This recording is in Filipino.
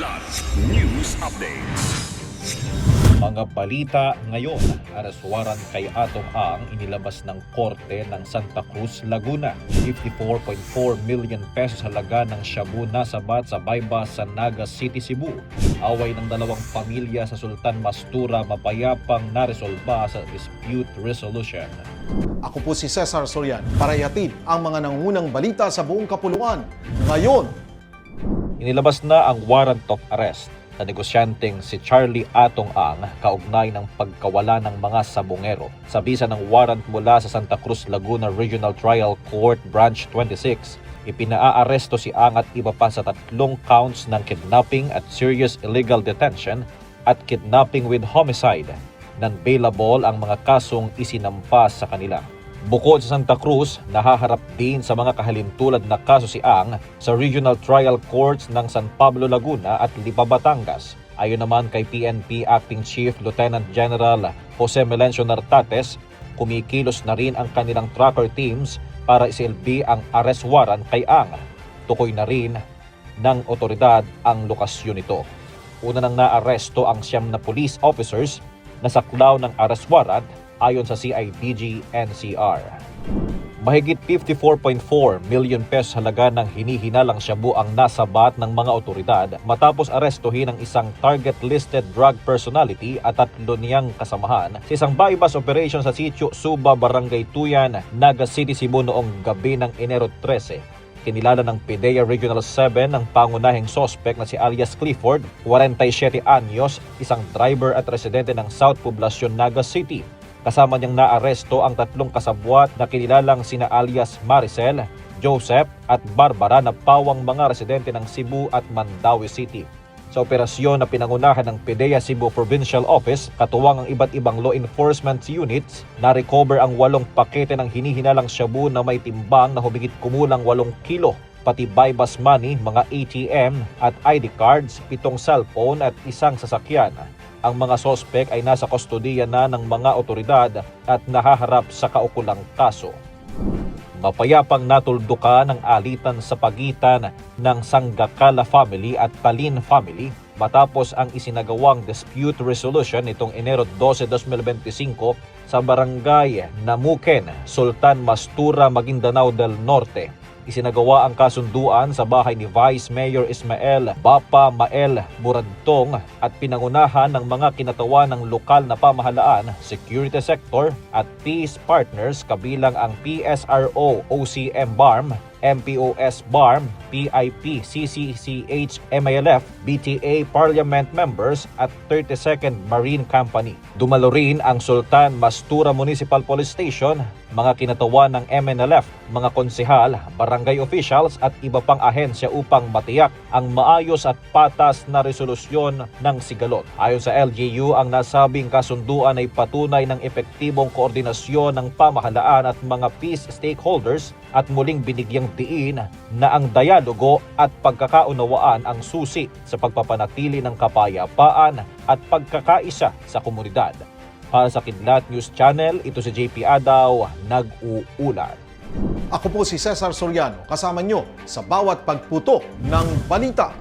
Ulat News Updates. Mga balita ngayon, arrest warrant kay Atong Ang inilabas ng Korte ng Santa Cruz, Laguna. 54.4 million pesos halaga ng shabu nasabat sa bypass sa Naga City, Cebu. Away ng dalawang pamilya sa Sultan Mastura mapayapang naresolba sa dispute resolution. Ako po si Cesar Sorian para ihatid ang mga nangungunang balita sa buong kapuluan. Ngayon, Inilabas na ang warrant of arrest sa negosyanteng si Charlie Atong Ang kaugnay ng pagkawala ng mga sabongero. Sa bisa ng warrant mula sa Santa Cruz, Laguna Regional Trial Court Branch 26, ipinaaresto si Ang at iba pa sa 3 counts ng kidnapping at serious illegal detention at kidnapping with homicide. Non-bailable ang mga kasong isinampas sa kanila. Bukod sa Santa Cruz, nahaharap din sa mga kahalintulad na kaso si Ang sa Regional Trial Courts ng San Pablo, Laguna at Lipa, Batangas. Ayon naman kay PNP Acting Chief Lieutenant General Jose Melencio Nartates, kumikilos na rin ang kanilang tracker teams para isilbi ang arrest warrant kay Ang. Tukoy na rin ng otoridad ang lokasyon nito. Una nang naaresto ang 9 na police officers na saklaw ng arrest warrant ayon sa CIDG-NCR. Mahigit 54.4 million pesos halaga ng hinihinalang shabu ang nasabat ng mga otoridad matapos arestuhin ang isang target-listed drug personality at 3 niyang kasamahan sa isang bypass operation sa Sitio Suba, Barangay Tuyan, Naga City, Cebu noong gabi ng Enero 13. Kinilala ng PDEA Regional 7 ang pangunahing sospek na si alias Clifford, 47 anyos, isang driver at residente ng South Poblacion, Naga City. Kasama niyang naaresto ang 3 kasabwat na kinilalang sina alias Maricel, Joseph at Barbara na pawang mga residente ng Cebu at Mandaue City. Sa operasyon na pinangunahan ng PDEA Cebu Provincial Office, katuwang ang iba't ibang law enforcement units, na-recover ang 8 pakete ng hinihinalang shabu na may timbang na humigit kumulang 8 kilo, pati bypass money, mga ATM at ID cards, 7 cellphone at 1 sasakyan. Ang mga sospek ay nasa kustodiya na ng mga otoridad at nahaharap sa kaukulang kaso. Mapayapang natuldukan ang alitan sa pagitan ng Sanggakala family at Talin family matapos ang isinagawang dispute resolution nitong Enero 12, 2025 sa Barangay Namuken, Sultan Mastura, Maguindanao del Norte. Isinagawa ang kasunduan sa bahay ni Vice Mayor Ismael Bapa Mael Buragtong at pinangunahan ng mga kinatawan ng lokal na pamahalaan, security sector at peace partners kabilang ang PSRO, OCM BARM, MPOS BARM, PIP, CCCH, MILF, BTA Parliament members at 32nd Marine Company. Dumalo rin ang Sultan Mastura Municipal Police Station, mga kinatawan ng MNLF, mga konsehal, barangay officials at iba pang ahensya upang matiyak ang maayos at patas na resolusyon ng sigalot. Ayon sa LGU, ang nasabing kasunduan ay patunay ng epektibong koordinasyon ng pamahalaan at mga peace stakeholders at muling binigyang diin na ang dialogo at pagkakaunawaan ang susi sa pagpapanatili ng kapayapaan at pagkakaisa sa komunidad. Para sa Kidlat News Channel, ito si JP Adaw, nag-uulat. ako po si Cesar Soriano, kasama nyo sa bawat pagputo ng balita.